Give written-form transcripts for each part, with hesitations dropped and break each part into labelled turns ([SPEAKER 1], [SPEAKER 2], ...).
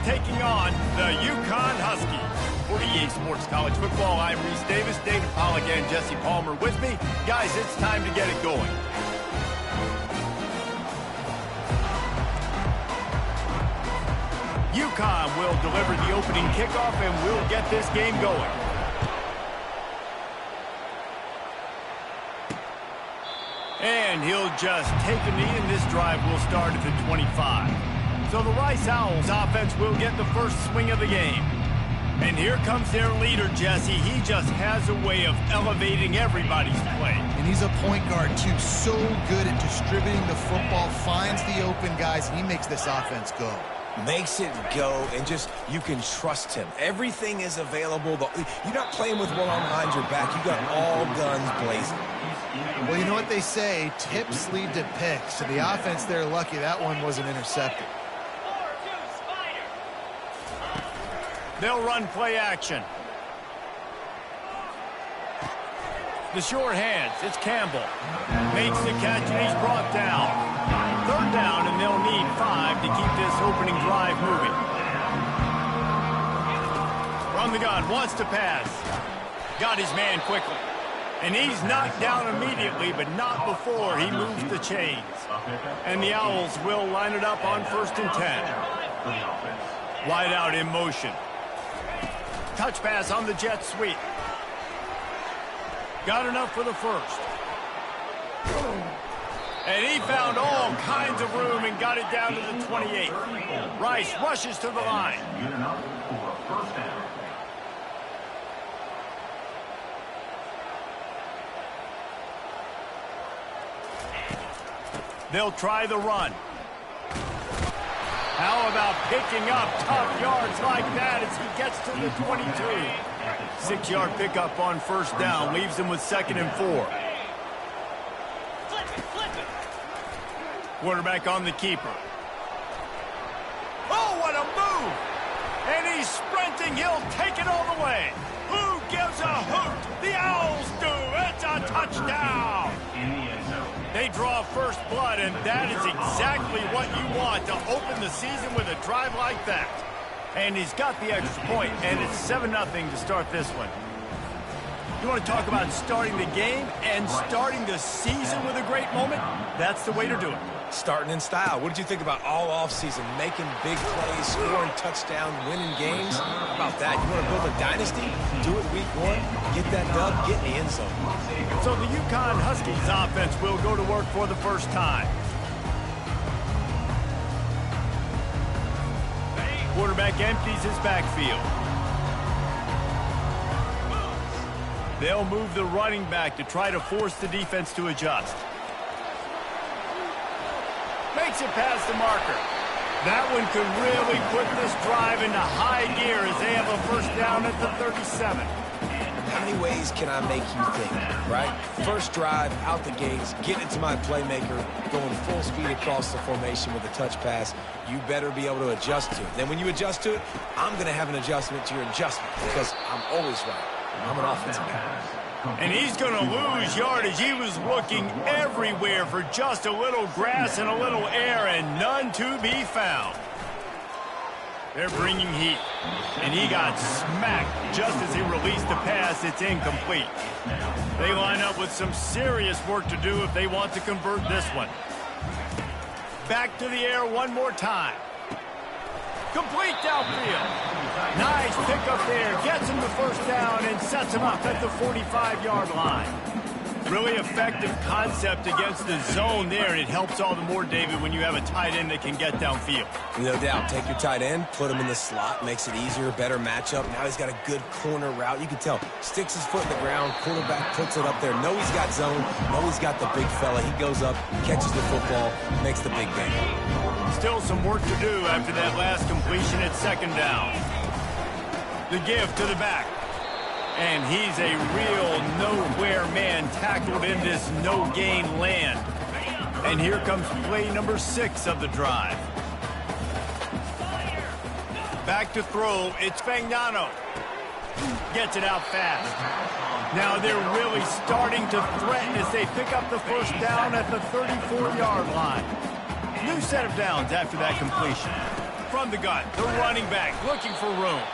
[SPEAKER 1] taking on the UConn Huskies. For EA Sports College Football, I'm Reese Davis, David Pollack, and Jesse Palmer with me. Guys, it's time to get it going. UConn will deliver the opening kickoff, and we'll get this game going. And he'll just take a knee, and this drive will start at the 25. So the Rice Owls offense will get the first swing of the game. And here comes their leader, Jesse. He just has a way of elevating everybody's play.
[SPEAKER 2] And he's a point guard, too. So good at distributing the football, finds the open guys, and he makes this offense go.
[SPEAKER 3] Makes it go, and just, you can trust him. Everything is available. You're not playing with one arm behind your back. You got all guns blazing.
[SPEAKER 2] Well, you know what they say, tips lead to picks. So the offense, they're lucky that one wasn't intercepted.
[SPEAKER 1] They'll run play action. The short hands, it's Campbell. Makes the catch, and he's brought down. Third down, and they'll need 5 to keep this opening drive moving. From the gun, wants to pass. Got his man quickly. And he's knocked down immediately, but not before he moves the chains. And the Owls will line it up on 1st and 10. Wide out in motion. Touch pass on the jet sweep. Got enough for the first. And he found all kinds of room and got it down to the 28. Rice rushes to the line. They'll try the run. How about picking up tough yards like that as he gets to the 22? 6-yard pickup on 1st down leaves him with 2nd and 4. Quarterback on the keeper. Oh, what a move! And he's sprinting. He'll take it all the way. Who gives a hoot? The Owls do. It's a touchdown. They draw first blood, and that is exactly what you want to open the season with a drive like that. And he's got the extra point, and it's 7-0 to start this one. You want to talk about starting the game and starting the season with a great moment? That's the way to do it.
[SPEAKER 3] Starting in style. What did you think about all offseason? Making big plays, scoring touchdowns, winning games? How about that? You want to build a dynasty? Do it week 1. Get that dub. Get in the end zone.
[SPEAKER 1] So the UConn Huskies offense will go to work for the first time. Quarterback empties his backfield. They'll move the running back to try to force the defense to adjust. Makes it past the marker. That one could really put this drive into high gear as they have a first down at the 37.
[SPEAKER 3] How many ways can I make you think, right? First drive, out the gates, get it to my playmaker, going full speed across the formation with a touch pass. You better be able to adjust to it. Then when you adjust to it, I'm going to have an adjustment to your adjustment because I'm always right. I'm an offensive guy.
[SPEAKER 1] And he's going to lose yardage. He was looking everywhere for just a little grass and a little air, and none to be found. They're bringing heat. And he got smacked just as he released the pass. It's incomplete. They line up with some serious work to do if they want to convert this one. Back to the air one more time. Complete downfield. Nice pickup there. Gets him the first down and sets him up at the 45-yard line. Really effective concept against the zone there. It helps all the more, David, when you have a tight end that can get downfield.
[SPEAKER 3] No doubt. Take your tight end, put him in the slot, makes it easier, better matchup. Now he's got a good corner route. You can tell. Sticks his foot in the ground, quarterback puts it up there. Know he's got zone, know he's got the big fella. He goes up, catches the football, makes the big game.
[SPEAKER 1] Still some work to do after that last completion at 2nd down. The give to the back. And he's a real nowhere man tackled in this no-gain land. And here comes play number 6 of the drive. Back to throw, it's Fagnano. Gets it out fast. Now they're really starting to threaten as they pick up the first down at the 34-yard line. New set of downs after that completion. from the gun. The running back looking for room.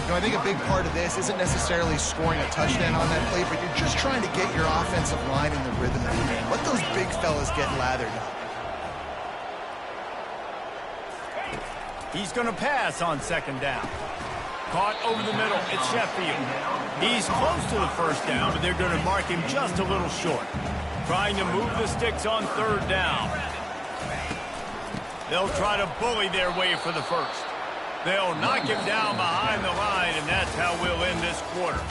[SPEAKER 2] You know, I think a big part of this isn't necessarily scoring a touchdown on that play, but you're just trying to get your offensive line in the rhythm of the game. Let those big fellas get lathered up.
[SPEAKER 1] He's going to pass on second down. Caught over the middle. It's Sheffield. He's close to the first down, but they're going to mark him just a little short. Trying to move the sticks on third down. They'll try to bully their way for the first. They'll knock him down behind the line, and that's how we'll end this quarter.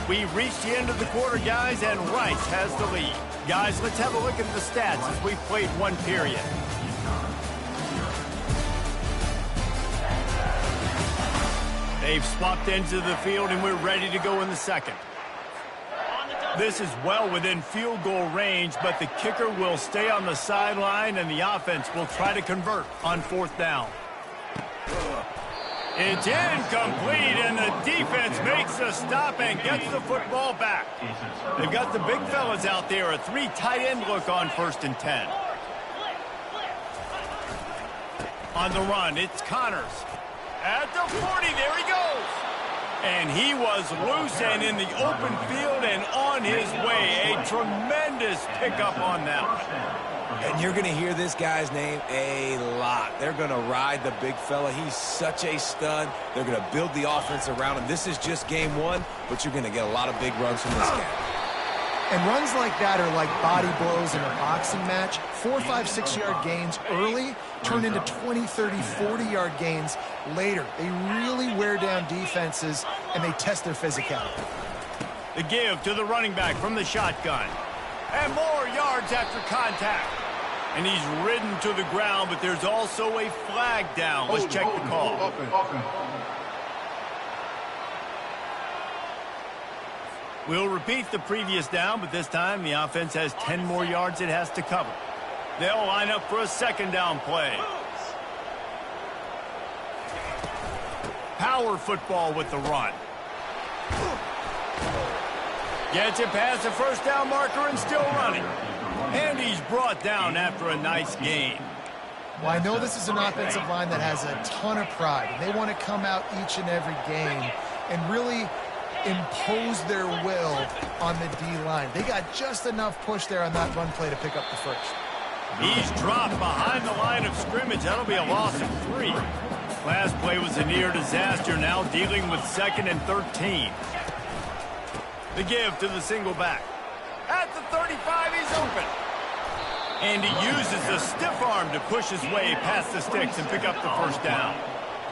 [SPEAKER 1] We've reached the end of the quarter, guys, and Rice has the lead. Guys, let's have a look at the stats as we've played one period. They've swapped into the field, and we're ready to go in the second. This is well within field goal range, but the kicker will stay on the sideline, and the offense will try to convert on fourth down. It's incomplete, and the defense makes a stop and gets the football back. They've got the big fellas out there, a 3 tight end look on 1st and 10. On the run, it's Connors. At the 40, there he goes. And he was loose and in the open field and on his way. A tremendous pickup on that one.
[SPEAKER 3] And you're going to hear this guy's name a lot. They're going to ride the big fella. He's such a stud. They're going to build the offense around him. This is just game one, but you're going to get a lot of big runs from this guy.
[SPEAKER 2] And runs like that are like body blows in a boxing match. 4, 5, 6-yard gains early turn into 20, 30, 40-yard gains later. They really wear down defenses, and they test their physicality.
[SPEAKER 1] The give to the running back from the shotgun. And more yards after contact. And he's ridden to the ground, but there's also a flag down. Let's check the call. We'll repeat the previous down, but this time the offense has 10 more yards it has to cover. They'll line up for a second down play. Power football with the run. Gets it past the first down marker and still running. And he's brought down after a nice gain.
[SPEAKER 2] Well, I know this is an offensive line that has a ton of pride, and they want to come out each and every game and really impose their will on the D-line. They got just enough push there on that run play to pick up the first.
[SPEAKER 1] He's dropped behind the line of scrimmage. That'll be a loss of 3. Last play was a near disaster, now dealing with 2nd and 13. The give to the single back. At the 35, he's open. And he uses the stiff arm to push his way past the sticks and pick up the first down.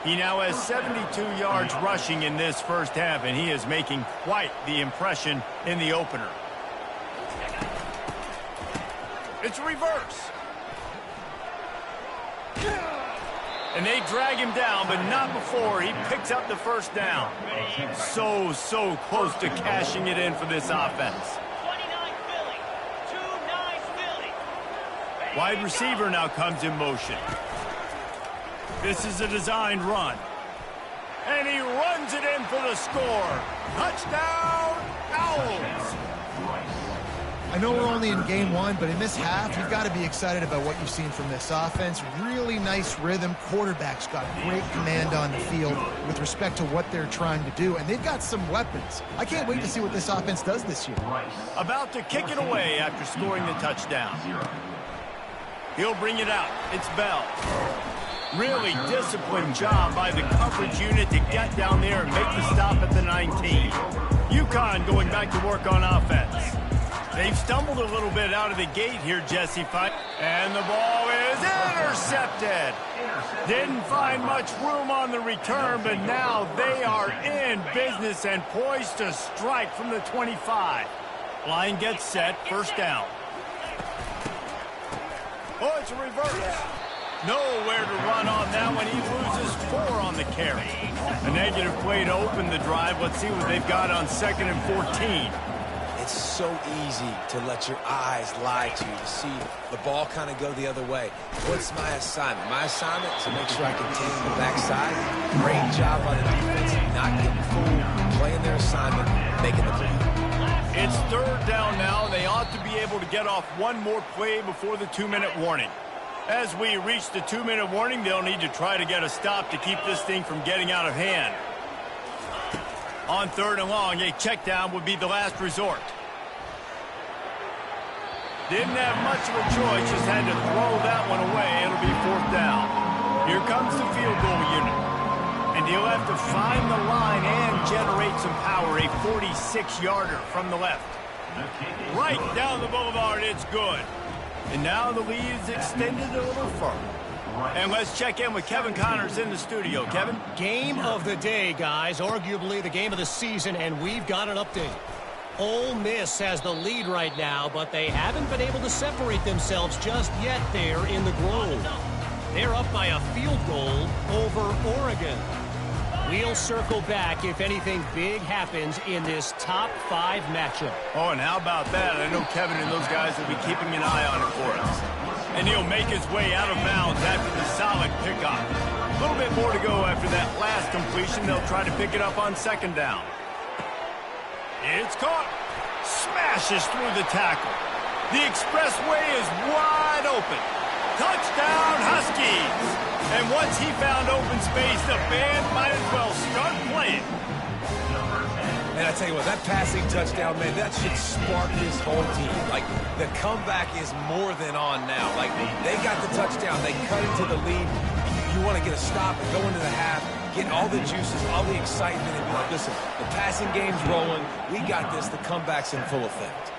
[SPEAKER 1] He now has 72 yards rushing in this first half, and he is making quite the impression in the opener. It's a reverse. And they drag him down, but not before he picks up the first down. So close to cashing it in for this offense. Wide receiver now comes in motion. This is a designed run. And he runs it in for the score. Touchdown, Owls.
[SPEAKER 2] I know we're only in game one, but in this half, you've got to be excited about what you've seen from this offense. Really nice rhythm. Quarterback's got great command on the field with respect to what they're trying to do, and they've got some weapons. I can't wait to see what this offense does this year.
[SPEAKER 1] About to kick it away after scoring the touchdown. He'll bring it out. It's Bell. Really disciplined job by the coverage unit to get down there and make the stop at the 19. UConn going back to work on offense. They've stumbled a little bit out of the gate here, Jesse Fight. And the ball is intercepted. Didn't find much room on the return, but now they are in business and poised to strike from the 25. Line gets set, first down. Oh, it's a reverse. Nowhere to run on that one. He loses 4 on the carry. A negative play to open the drive. Let's see what they've got on 2nd and 14.
[SPEAKER 3] It's so easy to let your eyes lie to you, to see the ball kind of go the other way. What's my assignment? My assignment is to make sure I contain the backside. Great job by the defense, not getting fooled, playing their assignment, making the play.
[SPEAKER 1] It's third down now. They ought to be able to get off one more play before the 2-minute warning. As we reach the 2-minute warning, they'll need to try to get a stop to keep this thing from getting out of hand. On 3rd and long, a check down would be the last resort. Didn't have much of a choice, just had to throw that one away. It'll be 4th down. Here comes the field goal unit. And he'll have to find the line and generate some power. A 46-yarder from the left. Right down the boulevard, it's good. And now the lead is extended a little further. And let's check in with Kevin Connors in the studio. Kevin?
[SPEAKER 4] Game of the day, guys. Arguably the game of the season, and we've got an update. Ole Miss has the lead right now, but they haven't been able to separate themselves just yet there in the Grove. They're up by a field goal over Oregon. We'll circle back if anything big happens in this top 5 matchup.
[SPEAKER 1] Oh, and how about that? I know Kevin and those guys will be keeping an eye on it for us. And he'll make his way out of bounds after the solid pickup. A little bit more to go after that last completion. They'll try to pick it up on 2nd down. It's caught. Smashes through the tackle. The expressway is wide open. Touchdown, Huskies! And once he found open space, the band might as well start playing.
[SPEAKER 3] And I tell you what, that passing touchdown, man, that should spark this whole team. Like, the comeback is more than on now. Like, they got the touchdown. They cut into the lead. You want to get a stop and go into the half, get all the juices, all the excitement, and be like, listen, the passing game's rolling. We got this. The comeback's in full effect.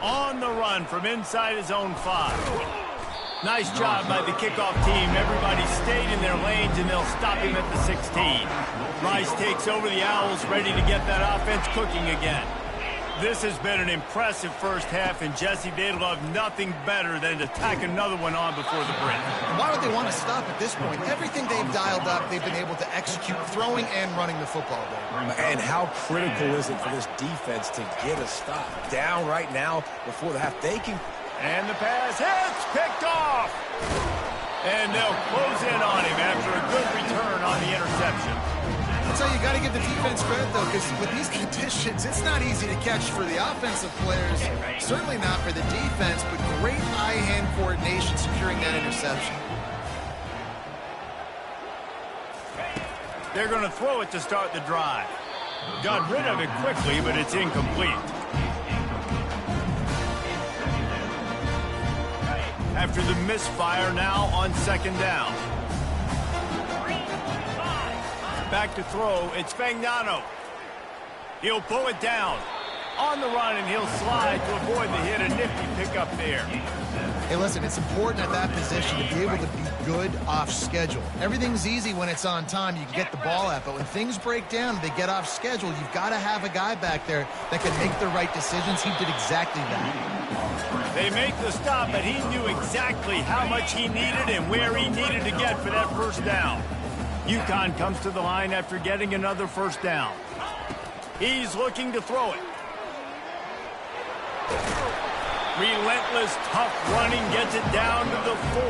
[SPEAKER 1] On the run from inside his own 5. Nice job by the kickoff team. Everybody stayed in their lanes, and they'll stop him at the 16. Rice takes over the Owls, ready to get that offense cooking again. This has been an impressive first half, and Jesse, they'd love nothing better than to tack another one on before the break.
[SPEAKER 2] Why would they want to stop at this point? Everything they've dialed up, they've been able to execute, throwing and running the football game.
[SPEAKER 3] And how critical is it for this defense to get a stop? Down right now before the half. They can...
[SPEAKER 1] And the pass hits, picked off. And they'll close in on him after a good return on the interception.
[SPEAKER 2] So you got to give the defense credit, though, because with these conditions, it's not easy to catch for the offensive players. Certainly not for the defense, but great eye-hand coordination securing that interception.
[SPEAKER 1] They're going to throw it to start the drive. Got rid of it quickly, but it's incomplete. After the misfire, now on 2nd down. Back to throw, it's Fagnano. He'll pull it down. On the run, and he'll slide to avoid the hit. A nifty pickup there.
[SPEAKER 2] Hey, listen, it's important at that position to be able to be good off schedule. Everything's easy when it's on time. You can get the ball out, but when things break down, they get off schedule. You've got to have a guy back there that can make the right decisions. He did exactly that.
[SPEAKER 1] They make the stop, but he knew exactly how much he needed and where he needed to get for that 1st down. UConn comes to the line after getting another 1st down. He's looking to throw it. Relentless, tough running gets it down to the 4.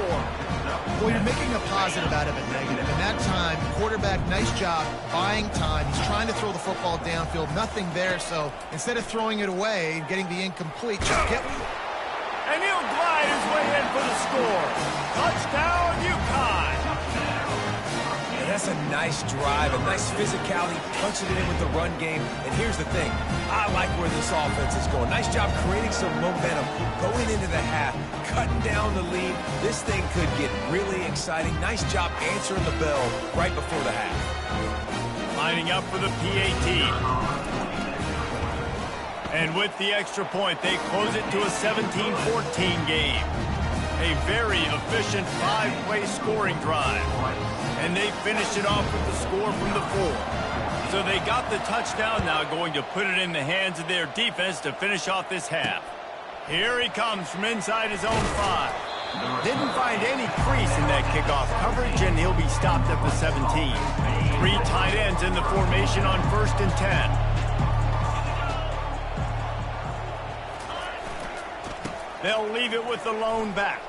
[SPEAKER 2] Well, you're making a positive out of a negative. And that time, quarterback, nice job buying time. He's trying to throw the football downfield. Nothing there, so instead of throwing it away and getting the incomplete, just get...
[SPEAKER 1] And he'll glide his way in for the score. Touchdown, UConn.
[SPEAKER 3] And that's a nice drive, a nice physicality, punching it in with the run game. And here's the thing. I like where this offense is going. Nice job creating some momentum, going into the half, cutting down the lead. This thing could get really exciting. Nice job answering the bell right before the half.
[SPEAKER 1] Lining up for the PAT. And with the extra point, they close it to a 17-14 game. A very efficient 5-play scoring drive. And they finished it off with the score from the 4. So they got the touchdown, now going to put it in the hands of their defense to finish off this half. Here he comes from inside his own 5. Didn't find any crease in that kickoff coverage, and he'll be stopped at the 17. 3 tight ends in the formation on 1st and 10. They'll leave it with the lone back.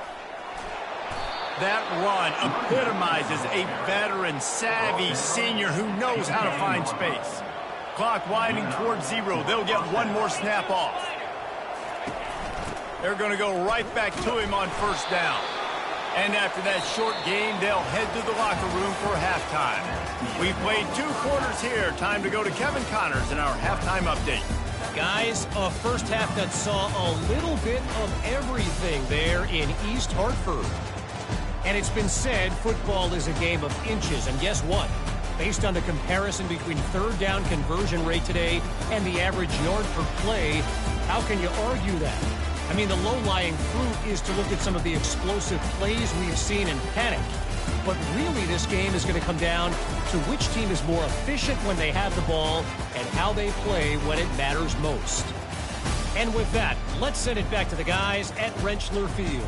[SPEAKER 1] That run epitomizes a veteran, savvy senior who knows how to find space. Clock winding towards 0. They'll get one more snap off. They're going to go right back to him on 1st down. And after that short game, they'll head to the locker room for halftime. We've played 2 quarters here. Time to go to Kevin Connors in our halftime update.
[SPEAKER 4] Guys, a first half that saw a little bit of everything there in East Hartford. And it's been said football is a game of inches. And guess what? Based on the comparison between third down conversion rate today and the average yard per play, how can you argue that? I mean, the low-lying fruit is to look at some of the explosive plays we've seen and panic. But really, this game is going to come down to which team is more efficient when they have the ball and how they play when it matters most. And with that, let's send it back to the guys at Rentschler Field.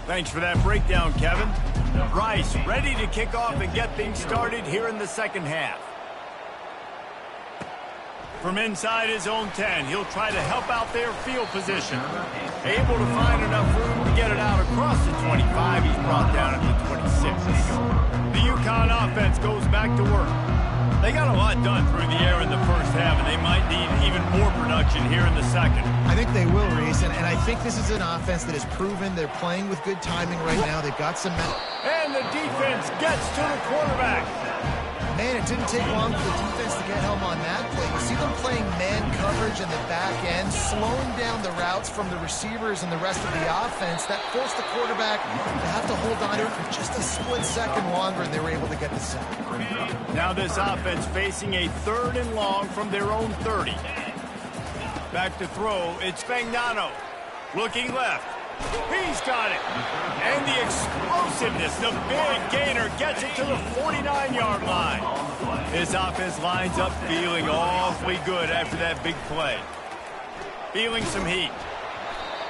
[SPEAKER 1] Thanks for that breakdown, Kevin. Rice ready to kick off and get things started here in the second half. From inside his own 10, he'll try to help out their field position. Able to find enough room to get it out across the 25. He's brought down at the 26. The UConn offense goes back to work. They got a lot done through the air in the first half, and they might need even more production here in the second.
[SPEAKER 2] I think they will, Reese, and I think this is an offense that has proven they're playing with good timing right now. They've got some...
[SPEAKER 1] And the defense gets to the quarterback.
[SPEAKER 2] Man, it didn't take long for the defense to get home on that play. You see them playing man coverage in the back end, slowing down the routes from the receivers and the rest of the offense. That forced the quarterback to have to hold on to it for just a split second longer, and they were able to get the sack.
[SPEAKER 1] Now this offense facing a 3rd and long from their own 30. Back to throw, it's Fagnano. Looking left. He's got it. And the explosiveness, the big gainer gets it to the 49-yard line. This offense lines up feeling awfully good after that big play. Feeling some heat.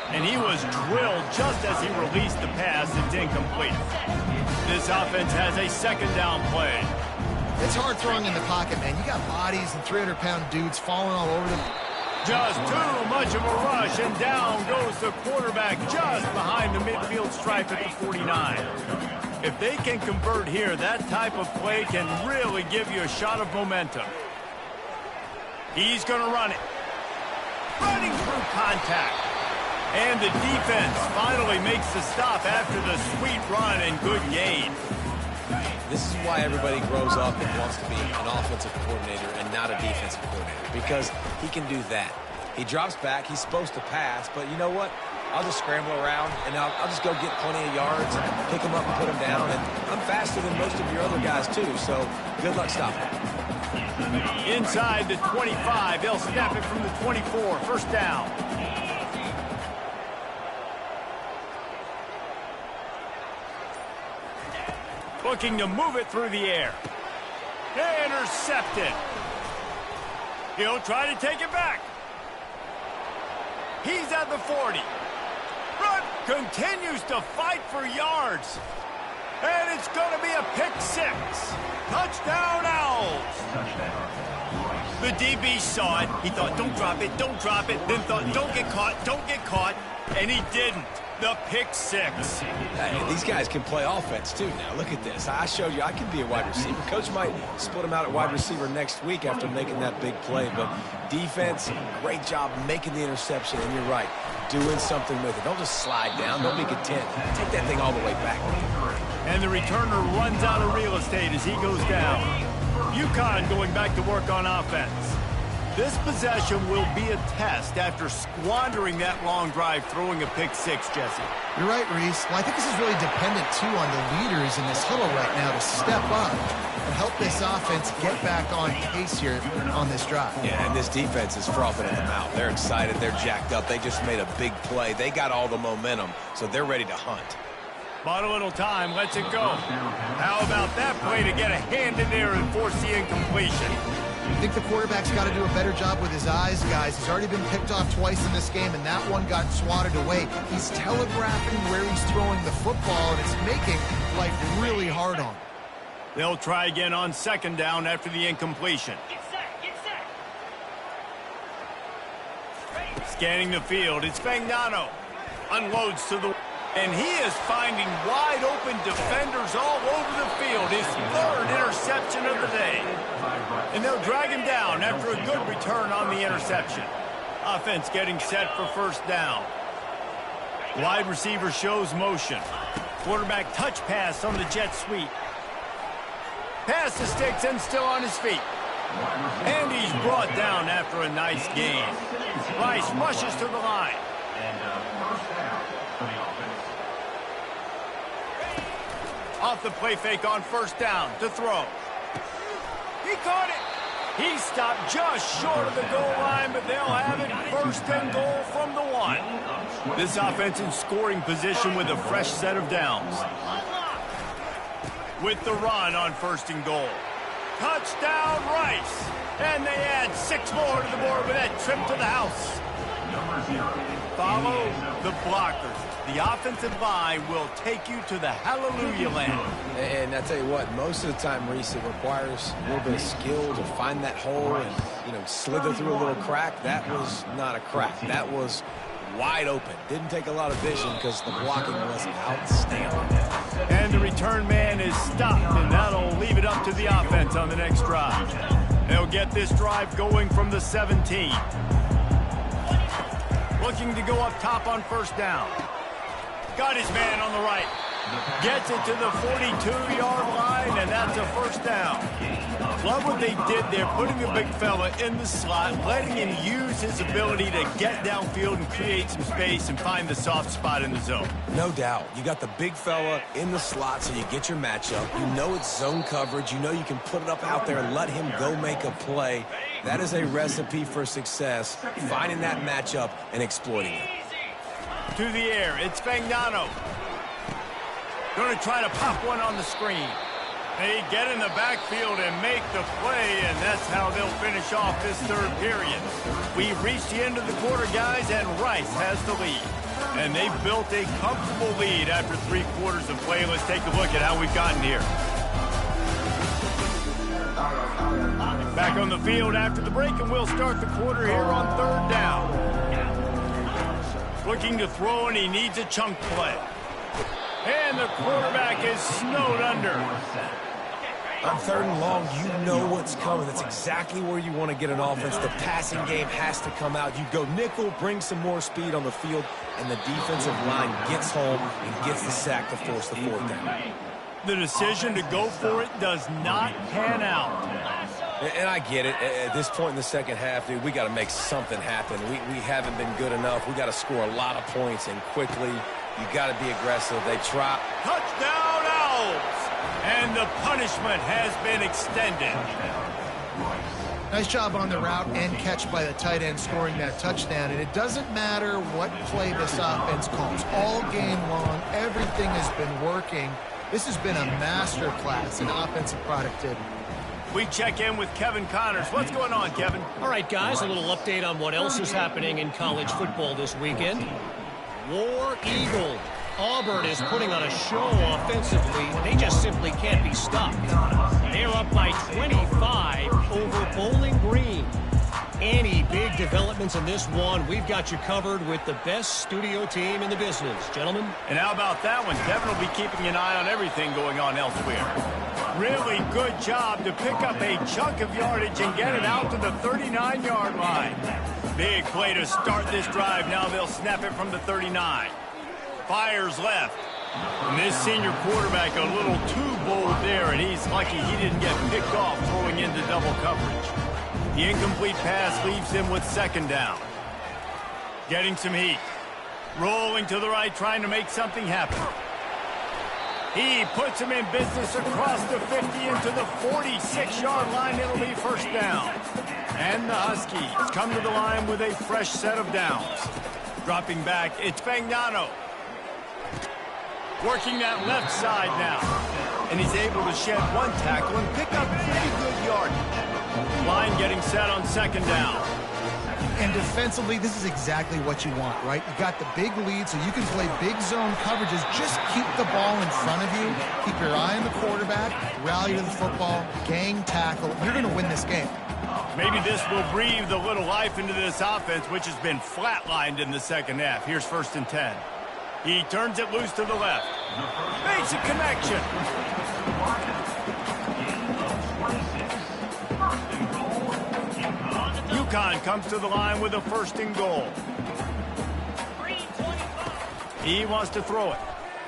[SPEAKER 1] And he was drilled just as he released the pass. It's incomplete. This offense has a 2nd down play.
[SPEAKER 2] It's hard throwing in the pocket, man. You got bodies and 300-pound dudes falling all over them.
[SPEAKER 1] Just too much of a rush, and down goes the quarterback just behind the midfield stripe at the 49. If they can convert here, that type of play can really give you a shot of momentum. He's going to run it. Running through contact. And the defense finally makes the stop after the sweet run and good gain.
[SPEAKER 3] This is why everybody grows up and wants to be an offensive coordinator and not a defensive coordinator, because he can do that. He drops back. He's supposed to pass, but you know what? I'll just scramble around, and I'll just go get plenty of yards, pick them up and put them down, and I'm faster than most of your other guys, too, so good luck stopping.
[SPEAKER 1] Inside the 25, they'll snap it from the 24. First down. Looking to move it through the air. Intercepted. He'll try to take it back. He's at the 40. Run continues to fight for yards. And it's going to be a pick 6. Touchdown, Owls. The DB saw it. He thought, don't drop it, don't drop it. Then thought, don't get caught. And he didn't. The pick 6.
[SPEAKER 3] Hey, these guys can play offense, too, now. Look at this. I showed you I can be a wide receiver. Coach might split him out at wide receiver next week after making that big play. But defense, great job making the interception. And you're right, doing something with it. Don't just slide down. Don't be content. Take that thing all the way back.
[SPEAKER 1] And the returner runs out of real estate as he goes down. UConn going back to work on offense. This possession will be a test after squandering that long drive, throwing a pick 6, Jesse.
[SPEAKER 2] You're right, Reese. Well, I think this is really dependent, too, on the leaders in this huddle right now to step up and help this offense get back on pace here on this drive.
[SPEAKER 3] Yeah, and this defense is frothing at the mouth. They're excited. They're jacked up. They just made a big play. They got all the momentum, so they're ready to hunt.
[SPEAKER 1] Bought a little time, lets it go. How about that play to get a hand in there and force the incompletion?
[SPEAKER 2] I think the quarterback's got to do a better job with his eyes, guys. He's already been picked off twice in this game, and that one got swatted away. He's telegraphing where he's throwing the football, and it's making life really hard on him.
[SPEAKER 1] They'll try again on 2nd down after the incompletion.
[SPEAKER 5] Get set.
[SPEAKER 1] Scanning the field, it's Fagnano. Unloads to the... And he is finding wide-open defenders all over the field. His 3rd interception of the day. And they'll drag him down after a good return on the interception. Offense getting set for 1st down. Wide receiver shows motion. Quarterback touch pass on the jet sweep. Pass the sticks and still on his feet. And he's brought down after a nice gain. Rice rushes to the line. Off the play fake on first down to throw. He caught it. He stopped just short of the goal line, but they'll have it first and goal from the 1. This offense in scoring position with a fresh set of downs. With the run on first and goal. Touchdown, Rice. And they add 6 more to the board with that trip to the house. Follow the blockers. The offensive line will take you to the hallelujah land.
[SPEAKER 3] And I tell you what, most of the time, Reese, it requires a little bit of skill to find that hole and, slither through a little crack. That was not a crack. That was wide open. Didn't take a lot of vision because the blocking was outstanding.
[SPEAKER 1] And the return man is stopped, and that'll leave it up to the offense on the next drive. They'll get this drive going from the 17. Looking to go up top on first down. Got his man on the right. Gets it to the 42-yard line, and that's a first down. Love what they did there, putting the big fella in the slot, letting him use his ability to get downfield and create some space and find the soft spot in the zone.
[SPEAKER 3] No doubt. You got the big fella in the slot, so you get your matchup. You know it's zone coverage. You know you can put it up out there and let him go make a play. That is a recipe for success, finding that matchup and exploiting it.
[SPEAKER 1] To the air, it's Fagnano. Going to try to pop one on the screen. They get in the backfield and make the play, and that's how they'll finish off this third period. We've reached the end of the quarter, guys, and Rice has the lead. And they've built a comfortable lead after 3 quarters of play. Let's take a look at how we've gotten here. Back on the field after the break, and we'll start the quarter here on third down. Looking to throw, and he needs a chunk play. And the quarterback is snowed under.
[SPEAKER 3] On third and long, you know what's coming. That's exactly where you want to get an offense. The passing game has to come out. You go nickel, bring some more speed on the field, and the defensive line gets home and gets the sack to force the fourth down.
[SPEAKER 1] The decision to go for it does not pan out.
[SPEAKER 3] And I get it. At this point in the second half, dude, we got to make something happen. We haven't been good enough. We got to score a lot of points, and quickly. You got to be aggressive. They try.
[SPEAKER 1] Touchdown, Owls! And the punishment has been extended.
[SPEAKER 2] Nice job on the route and catch by the tight end scoring that touchdown. And it doesn't matter what play this offense calls. All game long, everything has been working. This has been a master class in offensive productivity.
[SPEAKER 1] We check in with Kevin Connors. What's going on, Kevin?
[SPEAKER 4] All right, guys, a little update on what else is happening in college football this weekend. War Eagle. Auburn is putting on a show offensively. They just simply can't be stopped. They're up by 25 over Bowling Green. Any big developments in this one, we've got you covered with the best studio team in the business. Gentlemen?
[SPEAKER 1] And how about that one? Kevin will be keeping an eye on everything going on elsewhere. Really good job to pick up a chunk of yardage and get it out to the 39-yard line. Big play to start this drive. Now they'll snap it from the 39. Fires left. And this senior quarterback a little too bold there, and he's lucky he didn't get picked off throwing into double coverage. The incomplete pass leaves him with second down. Getting some heat. Rolling to the right, trying to make something happen. He puts him in business across the 50 into the 46-yard line. It'll be first down. And the Huskies come to the line with a fresh set of downs. Dropping back, it's Fagnano. Working that left side now. And he's able to shed one tackle and pick up pretty good yardage. Line getting set on second down.
[SPEAKER 2] And defensively, this is exactly what you want, right? You got the big lead, so you can play big zone coverages. Just keep the ball in front of you. Keep your eye on the quarterback. Rally to the football. Gang tackle. You're going to win this game.
[SPEAKER 1] Maybe this will breathe a little life into this offense, which has been flatlined in the second half. Here's first and 10. He turns it loose to the left. Makes a connection. UConn comes to the line with a first and goal. He wants to throw it.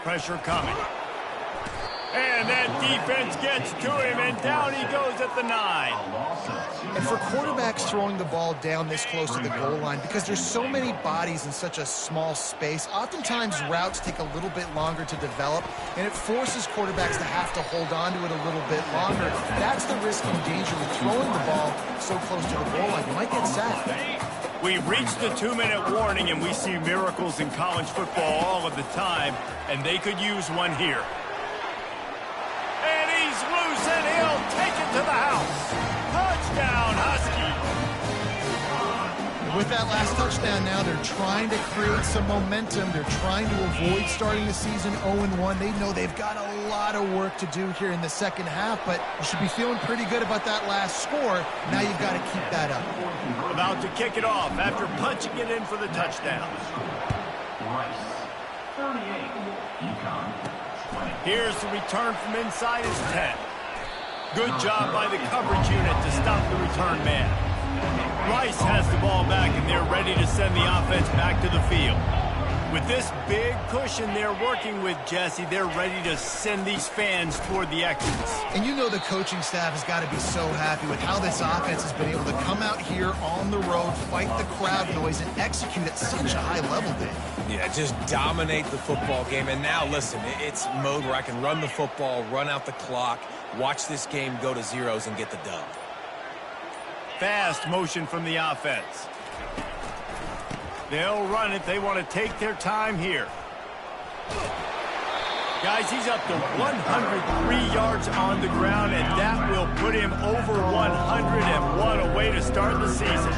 [SPEAKER 1] Pressure coming. And that defense gets to him, and down he goes at the 9.
[SPEAKER 2] And for quarterbacks throwing the ball down this close to the goal line, because there's so many bodies in such a small space, oftentimes routes take a little bit longer to develop, and it forces quarterbacks to have to hold on to it a little bit longer. That's the risk and danger with throwing the ball so close to the goal line. You might get sacked.
[SPEAKER 1] We've reached the 2-minute warning, and we see miracles in college football all of the time, and they could use one here. And he's loose, and he'll take it to the house. Touchdown, Huskies.
[SPEAKER 2] With that last touchdown now, they're trying to create some momentum. They're trying to avoid starting the season 0-1. They know they've got a lot of work to do here in the second half, but you should be feeling pretty good about that last score. Now you've got to keep that up.
[SPEAKER 1] About to kick it off after punching it in for the touchdown. Here's the return from inside his 10. Good job by the coverage unit to stop the return man. Rice has the ball back, and they're ready to send the offense back to the field. With this big cushion they're working with, Jesse, they're ready to send these fans toward the exits.
[SPEAKER 2] And you know the coaching staff has got to be so happy with how this offense has been able to come out here on the road, fight the crowd noise, and execute at such a high level, Dave.
[SPEAKER 3] Yeah, just dominate the football game. And now, listen, it's mode where I can run the football, run out the clock, watch this game go to zeros and get the dub.
[SPEAKER 1] Fast motion from the offense. They'll run it. They want to take their time here. Guys, he's up to 103 yards on the ground, and that will put him over 101, a way to start the season.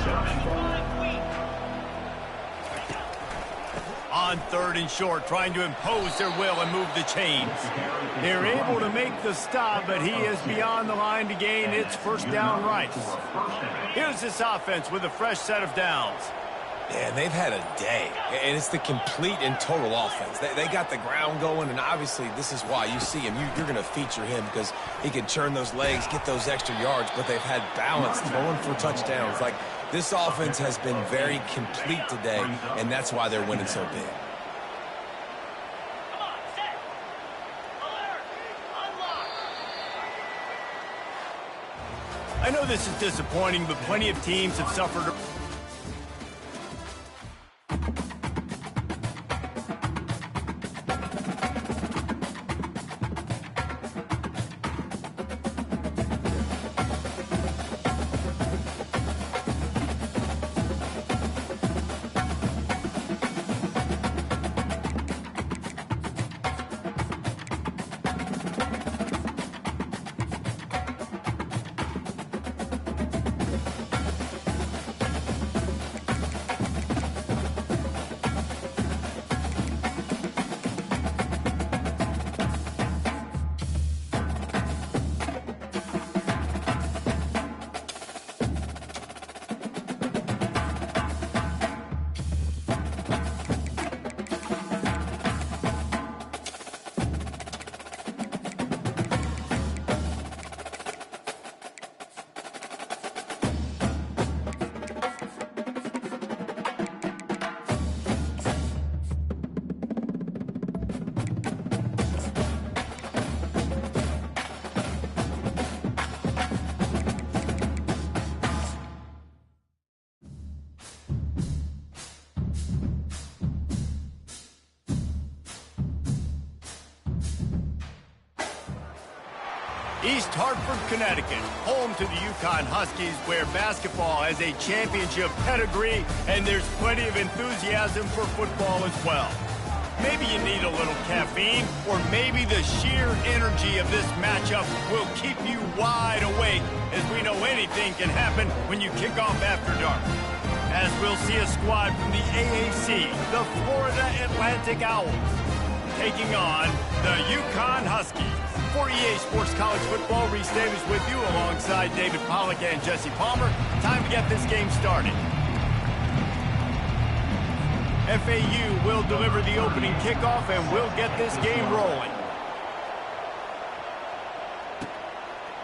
[SPEAKER 1] On 3rd and short, trying to impose their will and move the chains. They're able to make the stop, but he is beyond the line to gain. It's first down, Rice. Here's this offense with a fresh set of downs.
[SPEAKER 3] Yeah, they've had a day, and it's the complete and total offense. They got the ground going, and obviously this is why you see him. You're going to feature him because he can churn those legs, get those extra yards, but they've had balance, throwing for touchdowns. Like, this offense has been very complete today, and that's why they're winning so big.
[SPEAKER 5] Come on, set. Alert. Unlock.
[SPEAKER 1] I know this is disappointing, but plenty of teams have suffered. East Hartford, Connecticut, home to the UConn Huskies, where basketball has a championship pedigree, and there's plenty of enthusiasm for football as well. Maybe you need a little caffeine, or maybe the sheer energy of this matchup will keep you wide awake, as we know anything can happen when you kick off after dark. As we'll see a squad from the AAC, the Florida Atlantic Owls, taking on the UConn Huskies. For EA Sports College Football, Reese Davis with you alongside David Pollack and Jesse Palmer. Time to get this game started. FAU will deliver the opening kickoff, and we'll get this game rolling.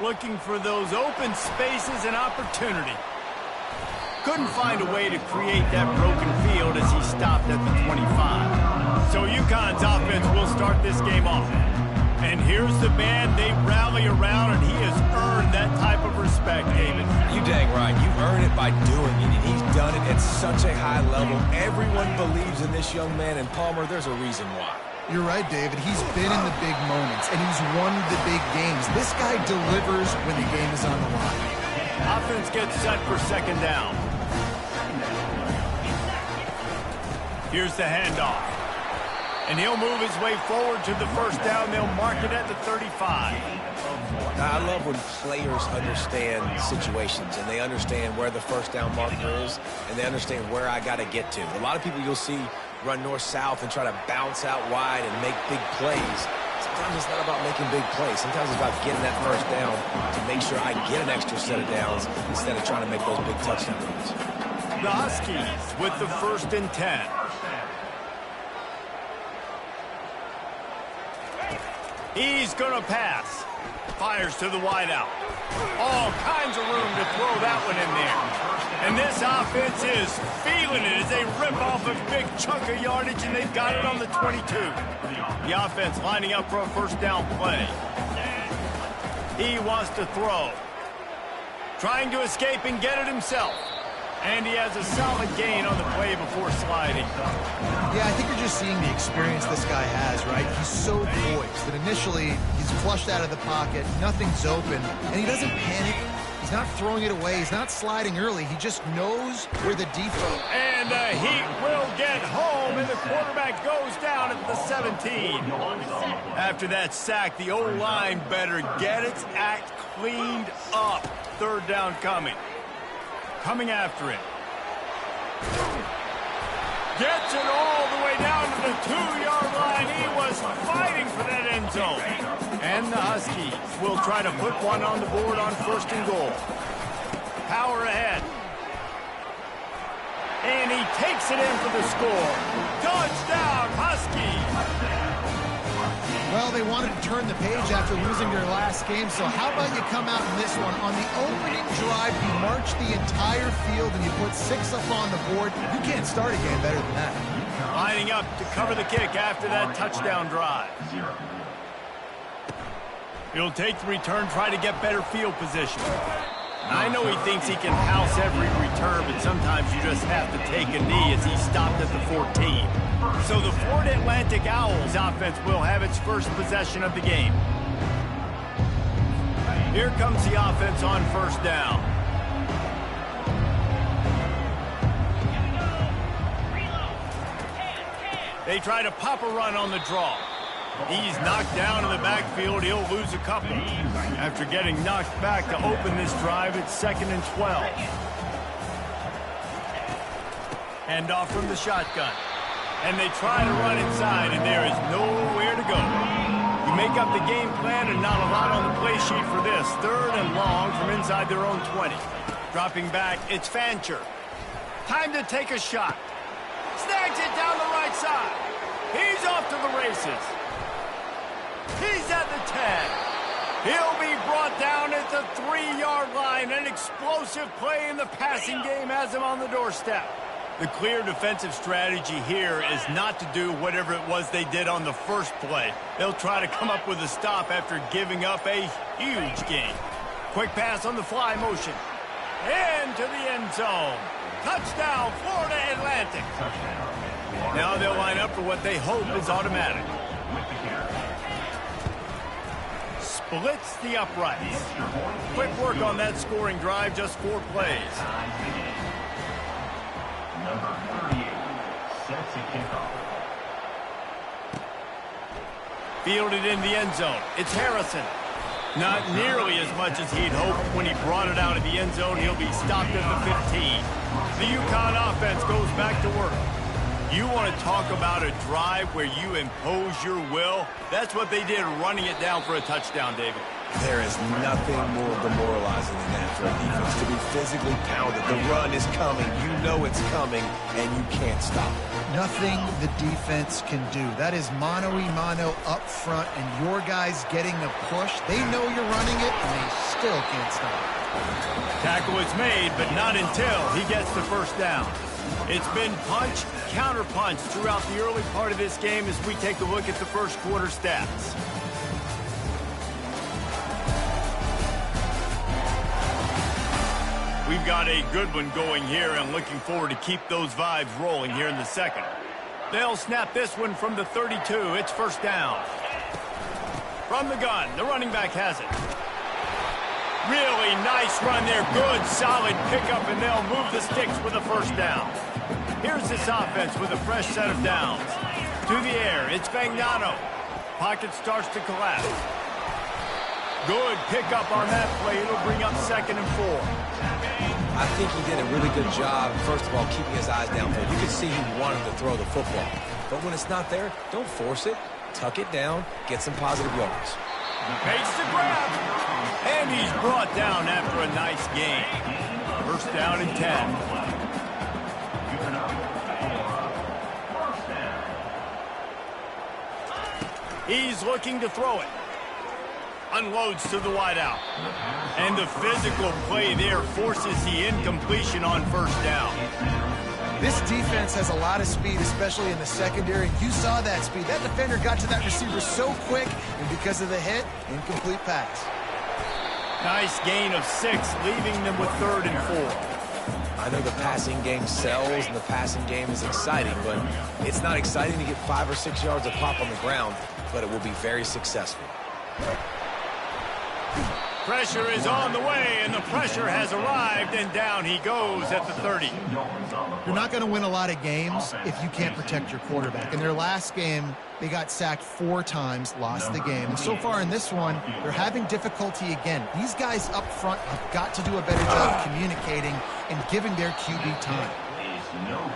[SPEAKER 1] Looking for those open spaces and opportunity. Couldn't find a way to create that broken field as he stopped at the 25. So UConn's offense will start this game off. And here's the band they rally around, and he has earned that type of respect, David.
[SPEAKER 3] You dang right. You earn it by doing it, and he's done it at such a high level. Everyone believes in this young man, and Palmer, there's a reason why.
[SPEAKER 2] You're right, David. He's been in the big moments, and he's won the big games. This guy delivers when the game is on the line.
[SPEAKER 1] Offense gets set for second down. Here's the handoff. And he'll move his way forward to the first down. They'll mark it at the 35.
[SPEAKER 3] Now, I love when players understand situations, and they understand where the first down marker is, and they understand where I got to get to. A lot of people you'll see run north-south and try to bounce out wide and make big plays. Sometimes it's not about making big plays. Sometimes it's about getting that first down to make sure I get an extra set of downs instead of trying to make those big touchdown runs.
[SPEAKER 1] The Huskies with the 1st and 10. He's going to pass. Fires to the wideout. All kinds of room to throw that one in there. And this offense is feeling it as they rip off a big chunk of yardage, and they've got it on the 22. The offense lining up for a first down play. He wants to throw. Trying to escape and get it himself. And he has a solid gain on the play before sliding.
[SPEAKER 2] Yeah, I think you're just seeing the experience this guy has, right? He's so poised that initially he's flushed out of the pocket, nothing's open, and he doesn't panic. He's not throwing it away. He's not sliding early. He just knows where the defense.
[SPEAKER 1] And the Heat will get home, and the quarterback goes down at the 17. After that sack, the O-line better get its act cleaned up. Third down coming. Coming after it. Gets it all the way down to the 2-yard line. He was fighting for that end zone. And the Huskies will try to put one on the board on 1st and goal. Power ahead. And he takes it in for the score. Touchdown, Huskies!
[SPEAKER 2] Well, they wanted to turn the page after losing their last game, so how about you come out in this one? On the opening drive, you march the entire field and you put 6 up on the board. You can't start a game better than that.
[SPEAKER 1] Lining up to cover the kick after that touchdown drive. He'll take the return, try to get better field position. I know he thinks he can house every return, but sometimes you just have to take a knee as he stopped at the 14. So the Florida Atlantic Owls offense will have its first possession of the game. Here comes the offense on first down. They try to pop a run on the draw. He's knocked down in the backfield. He'll lose a couple. After getting knocked back to open this drive, it's 2nd and 12. Hand off from the shotgun. And they try to run inside, and there is nowhere to go. You make up the game plan and not a lot on the play sheet for this. 3rd and long from inside their own 20. Dropping back, it's Fancher. Time to take a shot. Snags it down the right side. He's off to the races. He's at the 10. He'll be brought down at the 3-yard line. An explosive play in the passing game has him on the doorstep. The clear defensive strategy here is not to do whatever it was they did on the first play. They'll try to come up with a stop after giving up a huge gain. Quick pass on the fly motion. Into the end zone. Touchdown, Florida Atlantic. Now they'll line up for what they hope is automatic. Splits the uprights. Quick work on that scoring drive, just 4 plays.
[SPEAKER 5] Number 38 sets a kickoff.
[SPEAKER 1] Fielded in the end zone. It's Harrison. Not nearly as much as he'd hoped when he brought it out of the end zone. He'll be stopped at the 15. The UConn offense goes back to work. You want to talk about a drive where you impose your will? That's what they did, running it down for a touchdown, David.
[SPEAKER 3] There is nothing more demoralizing than that for a defense, to be physically pounded. The run is coming. You know it's coming, and you can't stop it.
[SPEAKER 2] Nothing the defense can do. That is mano-a-mano up front, and your guys getting the push. They know you're running it, and they still can't stop it.
[SPEAKER 1] Tackle is made, but not until he gets the first down. It's been punch, counter-punch throughout the early part of this game as we take a look at the first quarter stats. We've got a good one going here and looking forward to keep those vibes rolling here in the second. They'll snap this one from the 32. It's first down. From the gun, the running back has it. Really nice run there. Good, solid pickup, and they'll move the sticks with a first down. Here's this offense with a fresh set of downs. To the air, it's Fagnano. Pocket starts to collapse. Good pickup on that play. It'll bring up 2nd and 4.
[SPEAKER 3] I think he did a really good job, first of all, keeping his eyes downfield. You could see he wanted to throw the football. But when it's not there, don't force it. Tuck it down, get some positive yards.
[SPEAKER 1] Makes the grab. And he's brought down after a nice gain. First down and 10. He's looking to throw it. Unloads to the wideout. And the physical play there forces the incompletion on first down.
[SPEAKER 2] This defense has a lot of speed, especially in the secondary. You saw that speed. That defender got to that receiver so quick, and because of the hit, incomplete pass.
[SPEAKER 1] Nice gain of 6, leaving them with 3rd and 4.
[SPEAKER 3] I know the passing game sells and the passing game is exciting, but it's not exciting to get 5 or 6 yards of pop on the ground, but it will be very successful.
[SPEAKER 1] Pressure is on the way, and the pressure has arrived, and down he goes at the 30.
[SPEAKER 2] You're not going to win a lot of games if you can't protect your quarterback. In their last game, they got sacked 4 times, lost the game. And so far in this one, they're having difficulty again. These guys up front have got to do a better job communicating and giving their QB time.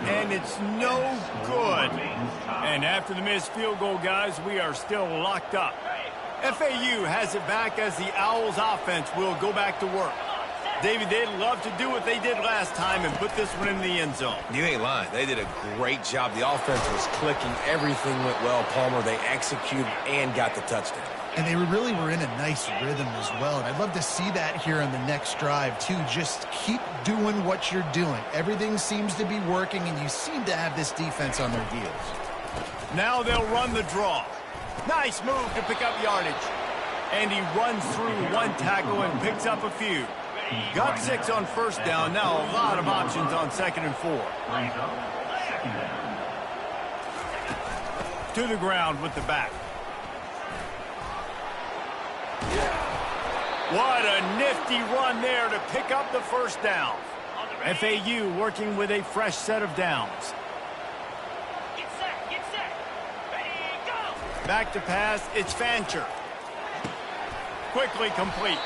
[SPEAKER 1] And it's no good. And after the missed field goal, guys, we are still locked up. FAU has it back as the Owls offense will go back to work. David, they'd love to do what they did last time and put this one in the end zone.
[SPEAKER 3] You ain't lying. They did a great job. The offense was clicking. Everything went well, Palmer. They executed and got the touchdown.
[SPEAKER 2] And they really were in a nice rhythm as well. And I'd love to see that here on the next drive, too. Just keep doing what you're doing. Everything seems to be working, and you seem to have this defense on their heels.
[SPEAKER 1] Now they'll run the draw. Nice move to pick up yardage. And he runs through 1 tackle and picks up a few. Got 6 on first down. Now a lot of options on 2nd and 4. To the ground with the back. What a nifty run there to pick up the first down. FAU working with a fresh set of downs. Back to pass, it's Fancher. Quickly complete.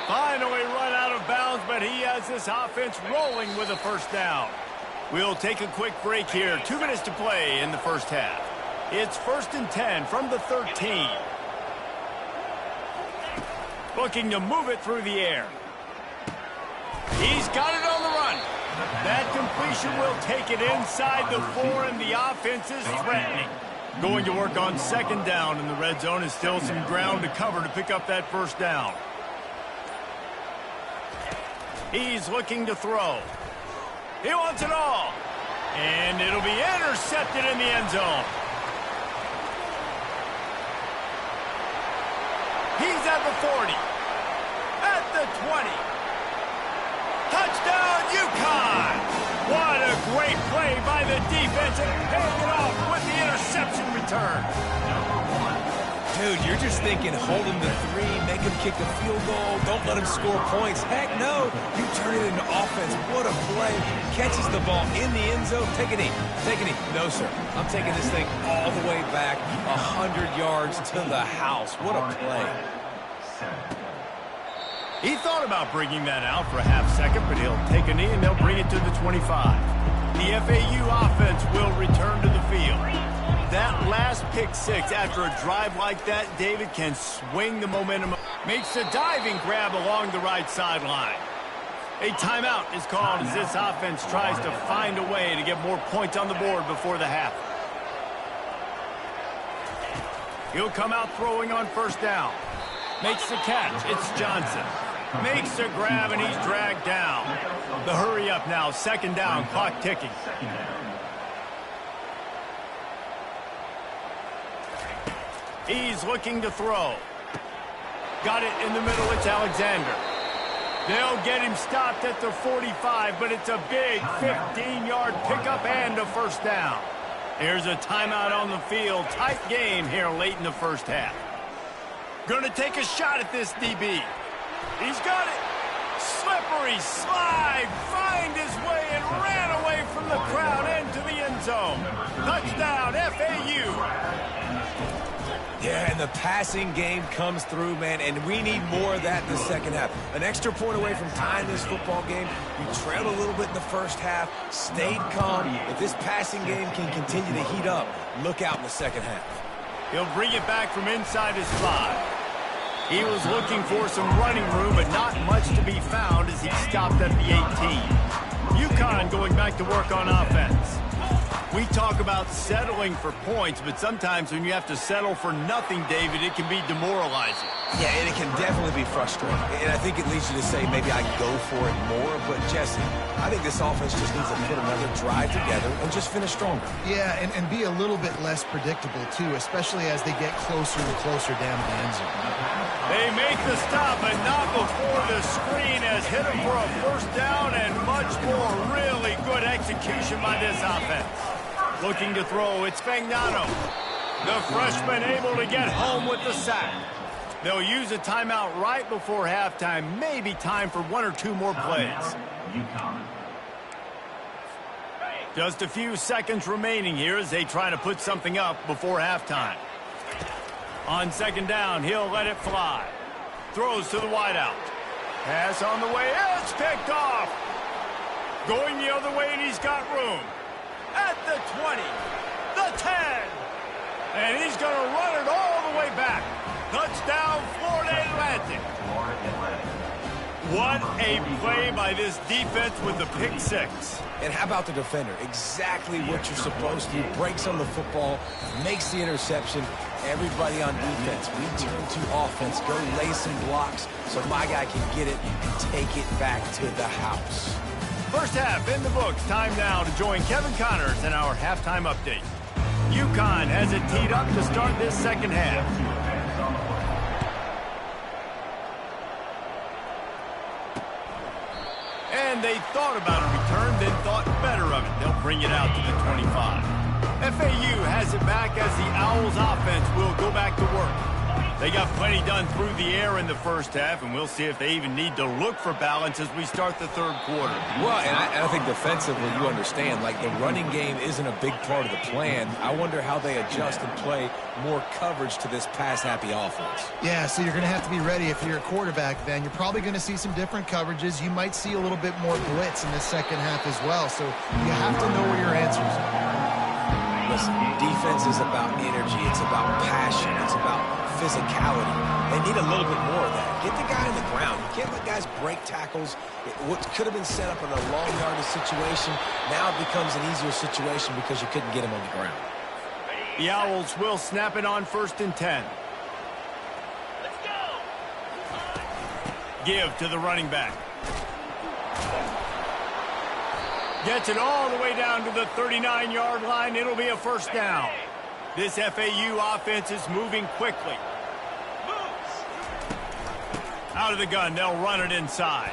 [SPEAKER 1] Finally run out of bounds, but he has this offense rolling with a first down. We'll take a quick break here. 2 minutes to play in the first half. It's 1st and 10 from the 13. Looking to move it through the air. He's got it on the run. That completion will take it inside the 4, and the offense is threatening. Going to work on 2nd down in the red zone, and still some ground to cover to pick up that first down. He's looking to throw. He wants it all. And it'll be intercepted in the end zone. He's at the 40. At the 20. Touchdown, UConn! What a great play by the defense, and paying it off with the interception return.
[SPEAKER 3] Dude, you're just thinking, hold him to 3, make him kick a field goal, don't let him score points. Heck no, you turn it into offense. What a play. Catches the ball in the end zone. Take a knee. Take a knee. No, sir. I'm taking this thing all the way back 100 yards to the house. What a play.
[SPEAKER 1] He thought about bringing that out for a half second, but he'll take a knee and they'll bring it to the 25. The FAU offense will return to the field. That last pick 6 after a drive like that, David, can swing the momentum. Makes a diving grab along the right sideline. A timeout is called as this offense tries to find a way to get more points on the board before the half. He'll come out throwing on first down. Makes the catch. It's Johnson. Makes the grab, and he's dragged down. The hurry up now, second down, clock ticking. He's looking to throw. Got it in the middle, it's Alexander. They'll get him stopped at the 45, but it's a big 15-yard pickup and a first down. Here's a timeout on the field. Tight game here late in the first half. Gonna take a shot at this DB. He's got it. Slippery slide. Find his way and ran away from the crowd into the end zone. Touchdown, FAU.
[SPEAKER 3] Yeah, and the passing game comes through, man, and we need more of that in the second half. An extra point away from tying this football game. We trailed a little bit in the first half, stayed calm. If this passing game can continue to heat up, look out in the second half.
[SPEAKER 1] He'll bring it back from inside his 5. He was looking for some running room, but not much to be found as he stopped at the 18. UConn going back to work on offense. We talk about settling for points, but sometimes when you have to settle for nothing, David, it can be demoralizing.
[SPEAKER 3] Yeah, and it can definitely be frustrating. And I think it leads you to say maybe I go for it more. But, Jesse, I think this offense just needs to put another drive together and just finish stronger.
[SPEAKER 2] Yeah, and be a little bit less predictable, too, especially as they get closer and closer down to the end zone.
[SPEAKER 1] They make the stop, but not before the screen has hit him for a first down and much more. Really good execution by this offense. Looking to throw, it's Fagnano. The freshman able to get home with the sack. They'll use a timeout right before halftime. Maybe time for 1 or 2 more plays. Just a few seconds remaining here as they try to put something up before halftime. On second down, he'll let it fly. Throws to the wideout. Pass on the way. It's picked off. Going the other way, and he's got room. At the 20, the 10, and he's going to run it all the way back. Touchdown, Florida Atlantic. What a play by this defense with the pick 6.
[SPEAKER 3] And how about the defender? Exactly what you're supposed to. Breaks on the football, makes the interception. Everybody on defense, we turn to offense. Go lay some blocks so my guy can get it and take it back to the house.
[SPEAKER 1] First half in the books. Time now to join Kevin Connors in our halftime update. UConn has it teed up to start this second half. And they thought about a return, then thought better of it. They'll bring it out to the 25. FAU has it back as the Owls offense will go back to work. They got plenty done through the air in the first half, and we'll see if they even need to look for balance as we start the third quarter.
[SPEAKER 3] Well, and I think defensively, you understand, like the running game isn't a big part of the plan. I wonder how they adjust and play more coverage to this pass-happy offense.
[SPEAKER 2] Yeah, so you're going to have to be ready if you're a quarterback then. You're probably going to see some different coverages. You might see a little bit more blitz in the second half as well, so you have to know where your answers are.
[SPEAKER 3] Listen, defense is about energy. It's about passion. It's about physicality. They need a little bit more of that. Get the guy on the ground. You can't let guys break tackles. What could have been set up in a long yardage situation, now it becomes an easier situation because you couldn't get him on the ground.
[SPEAKER 1] The Owls will snap it on 1st and 10.
[SPEAKER 6] Let's go.
[SPEAKER 1] Give to the running back. Gets it all the way down to the 39-yard line. It'll be a first down. This FAU offense is moving quickly. Out of the gun, they'll run it inside.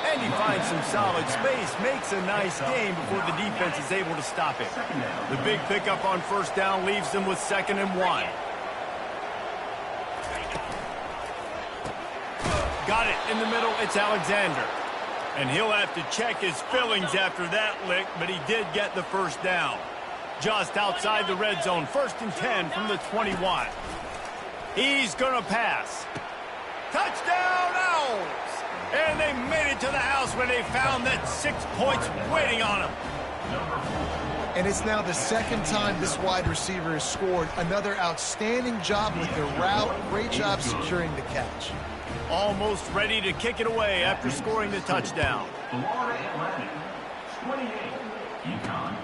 [SPEAKER 1] And he finds some solid space, makes a nice game before the defense is able to stop it. The big pickup on first down leaves them with 2nd and 1. Got it in the middle, it's Alexander. And he'll have to check his fillings after that lick, but he did get the first down. Just outside the red zone, 1st and 10 from the 21. He's going to pass. Touchdown, Owls! And they made it to the house when they found that 6 points waiting on them.
[SPEAKER 2] And it's now the second time this wide receiver has scored. Another outstanding job with the route. Great job securing the catch.
[SPEAKER 1] Almost ready to kick it away after scoring the touchdown.
[SPEAKER 5] Florida Atlantic, 28, UConn.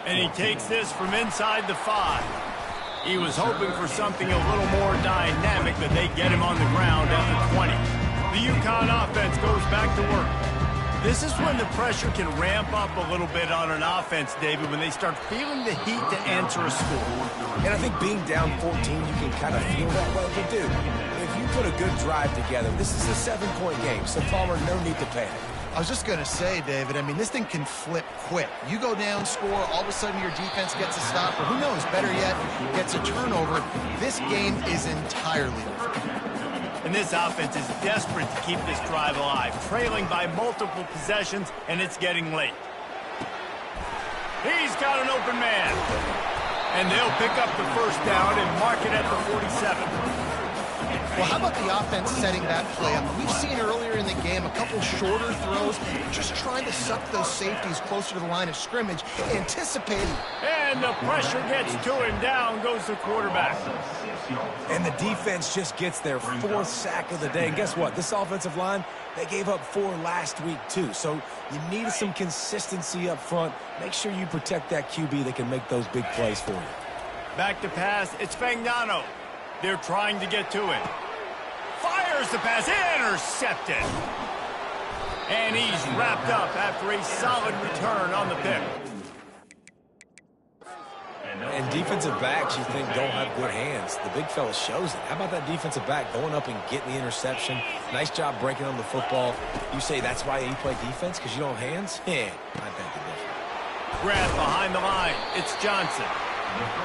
[SPEAKER 1] And he takes this from inside the 5. He was hoping for something a little more dynamic, but they get him on the ground at the 20. The UConn offense goes back to work. This is when the pressure can ramp up a little bit on an offense, David, when they start feeling the heat to answer a score.
[SPEAKER 3] And I think being down 14, you can kind of feel that way. But, dude, if you put a good drive together, this is a 7-point game. So, Palmer, no need to panic.
[SPEAKER 2] I was just going to say, David, I mean, this thing can flip quick. You go down, score, all of a sudden your defense gets a stop, or who knows, better yet, gets a turnover. This game is entirely different.
[SPEAKER 1] And this offense is desperate to keep this drive alive, trailing by multiple possessions, and it's getting late. He's got an open man. And they'll pick up the first down and mark it at the 47.
[SPEAKER 2] Well, how about the offense setting that play up? We've seen earlier in the game a couple shorter throws, just trying to suck those safeties closer to the line of scrimmage, anticipating.
[SPEAKER 1] And the pressure gets to him. Down goes the quarterback.
[SPEAKER 3] And the defense just gets their 4th sack of the day. And guess what? This offensive line, they gave up 4 last week, too. So you need some consistency up front. Make sure you protect that QB that can make those big plays for you.
[SPEAKER 1] Back to pass. It's Fagnano. They're trying to get to it. Fires the pass. Intercepted. And he's wrapped up after a solid return on the pick.
[SPEAKER 3] And defensive backs, you think, don't have good hands. The big fella shows it. How about that defensive back going up and getting the interception? Nice job breaking on the football. You say that's why you play defense, because you don't have hands? Yeah, I beg to differ.
[SPEAKER 1] Grab behind the line. It's Johnson.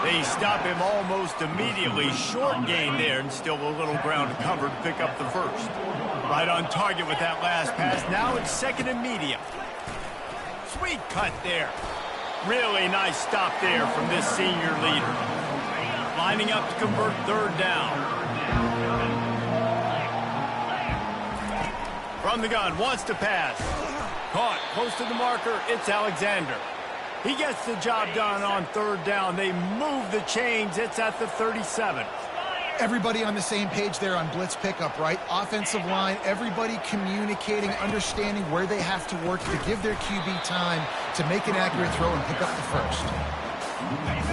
[SPEAKER 1] They stop him almost immediately. Short gain there, and still a little ground to cover to pick up the first. Right on target with that last pass. Now it's 2nd and medium. Sweet cut there. Really nice stop there from this senior leader. Lining up to convert 3rd down. From the gun, wants to pass. Caught, close to the marker, it's Alexander. He gets the job done on 3rd down. They move the chains. It's at the 37.
[SPEAKER 2] Everybody on the same page there on blitz pickup, right? Offensive line, everybody communicating, understanding where they have to work to give their QB time to make an accurate throw and pick up the first.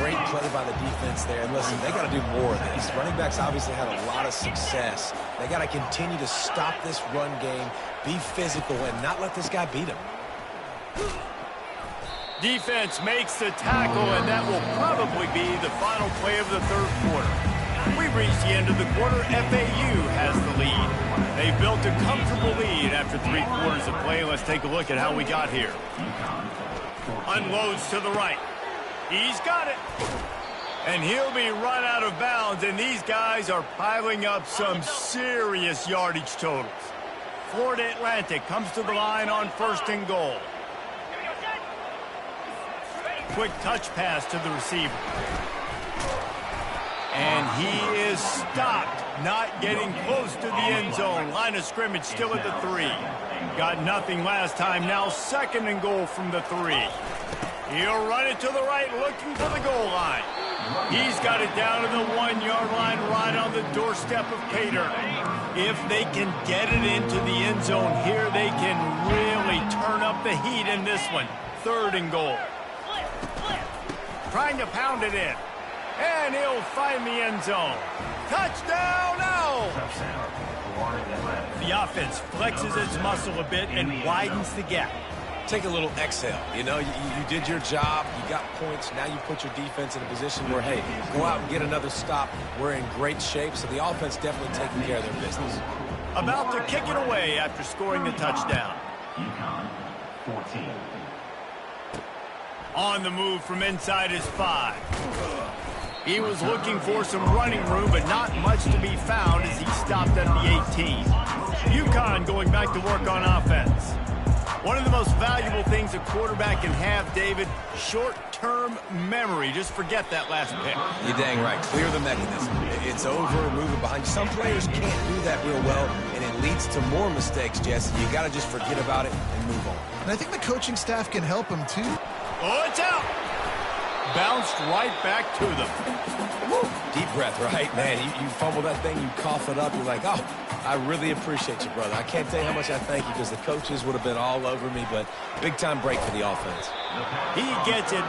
[SPEAKER 3] Great play by the defense there. And listen, they got to do more of this. Running backs obviously had a lot of success. They got to continue to stop this run game, be physical, and not let this guy beat them.
[SPEAKER 1] Defense makes the tackle, and that will probably be the final play of the 3rd quarter. We've reached the end of the quarter. FAU has the lead. They built a comfortable lead after 3 quarters of play. Let's take a look at how we got here. Unloads to the right. He's got it. And he'll be run out of bounds, and these guys are piling up some serious yardage totals. Florida Atlantic comes to the line on 1st and goal. Quick touch pass to the receiver. And he is stopped, not getting close to the end zone. Line of scrimmage still at the 3. Got nothing last time. Now 2nd and goal from the 3. He'll run it to the right, looking for the goal line. He's got it down to the 1-yard line, right on the doorstep of Cater. If they can get it into the end zone here, they can really turn up the heat in this one. 3rd and goal. Trying to pound it in. And he'll find the end zone. Touchdown now! The offense flexes its muscle a bit and widens the gap.
[SPEAKER 3] Take a little exhale. You know, you did your job. You got points. Now you put your defense in a position where, hey, go out and get another stop. We're in great shape, so the offense definitely taking care of their business.
[SPEAKER 1] About to kick it away after scoring the touchdown.
[SPEAKER 5] UConn 14.
[SPEAKER 1] On the move from inside his 5. He was looking for some running room, but not much to be found as he stopped at the 18. UConn going back to work on offense. One of the most valuable things a quarterback can have, David, short-term memory. Just forget that last pick.
[SPEAKER 3] You're dang right. Clear the mechanism. It's over, moving behind you. Some players can't do that real well, and it leads to more mistakes, Jesse. You got to just forget about it and move on.
[SPEAKER 2] And I think the coaching staff can help him, too.
[SPEAKER 1] Oh, it's out! Bounced right back to them.
[SPEAKER 3] Woo. Deep breath, right? Man, you fumble that thing, you cough it up, you're like, oh, I really appreciate you, brother. I can't tell you how much I thank you because the coaches would have been all over me, but big-time break for the offense.
[SPEAKER 1] He gets it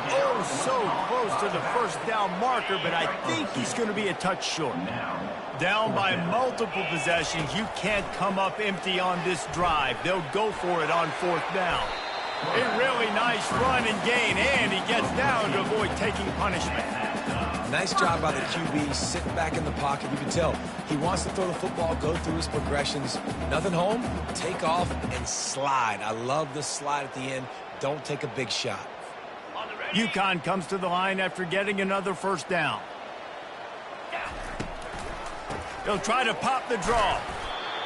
[SPEAKER 1] so close to the 1st down marker, but I think he's going to be a touch short.
[SPEAKER 5] Now
[SPEAKER 1] Down by multiple possessions, you can't come up empty on this drive. They'll go for it on 4th down. A really nice run and gain, and he gets down to avoid taking punishment.
[SPEAKER 3] Nice job by the QB, sitting back in the pocket. You can tell he wants to throw the football, go through his progressions. Nothing home, take off, and slide. I love the slide at the end. Don't take a big shot.
[SPEAKER 1] UConn comes to the line after getting another 1st down. They'll try to pop the draw.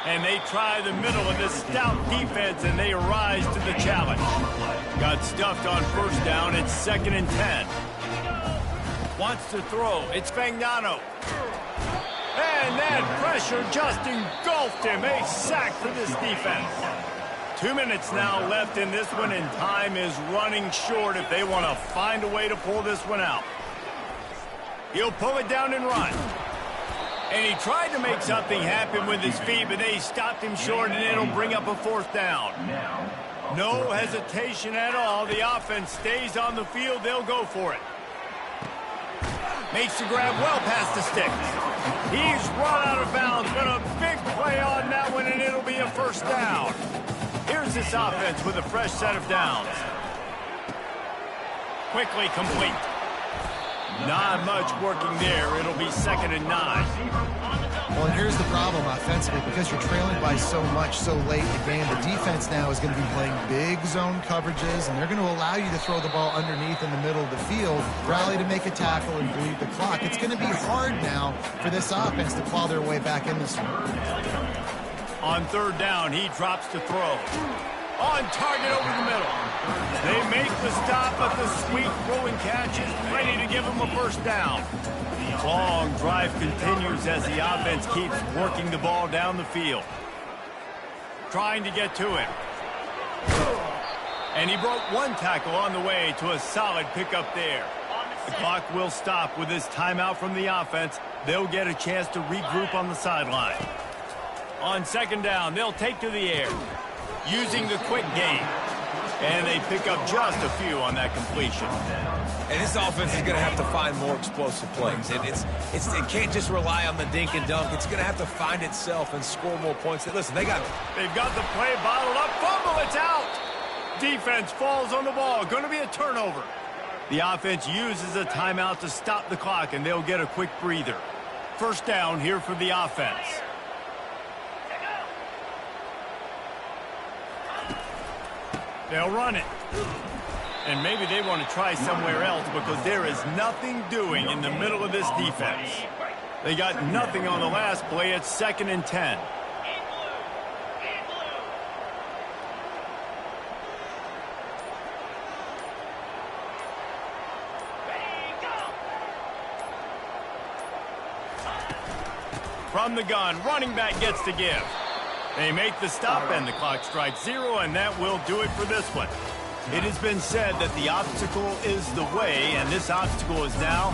[SPEAKER 1] And they try the middle of this stout defense, and they rise to the challenge. Got stuffed on 1st down. It's 2nd and 10. Wants to throw. It's Fagnano. And that pressure just engulfed him. A sack for this defense. 2 minutes now left in this one, and time is running short if they want to find a way to pull this one out. He'll pull it down and run. And he tried to make something happen with his feet, but they stopped him short, and it'll bring up a 4th down. No hesitation at all. The offense stays on the field. They'll go for it. Makes the grab well past the sticks. He's run out of bounds, but a big play on that one, and it'll be a 1st down. Here's this offense with a fresh set of downs. Quickly complete. Not much working there. It'll be 2nd and 9.
[SPEAKER 2] Well, and here's the problem offensively. Because you're trailing by so much so late in the game, the defense now is going to be playing big zone coverages, and they're going to allow you to throw the ball underneath in the middle of the field, rally to make a tackle, and bleed the clock. It's going to be hard now for this offense to claw their way back in this one.
[SPEAKER 1] On 3rd down, he drops to throw. On target over the middle. They make the stop, but the sweet throwing catch is ready to give him a 1st down. Long drive continues as the offense keeps working the ball down the field. Trying to get to him. And he broke 1 tackle on the way to a solid pickup there. The clock will stop with this timeout from the offense. They'll get a chance to regroup on the sideline. On 2nd down, they'll take to the air, using the quick game. And they pick up just a few on that completion.
[SPEAKER 3] And this offense is going to have to find more explosive plays. It can't just rely on the dink and dunk. It's going to have to find itself and score more points. Listen, they've got
[SPEAKER 1] the play bottled up. Fumble, it's out. Defense falls on the ball. Going to be a turnover. The offense uses a timeout to stop the clock, and they'll get a quick breather. 1st down here for the offense. They'll run it. And maybe they want to try somewhere else because there is nothing doing in the middle of this defense. They got nothing on the last play. It's 2nd and 10. From the gun, running back gets to give. They make the stop, and the clock strikes 0, and that will do it for this one. It has been said that the obstacle is the way, and this obstacle is now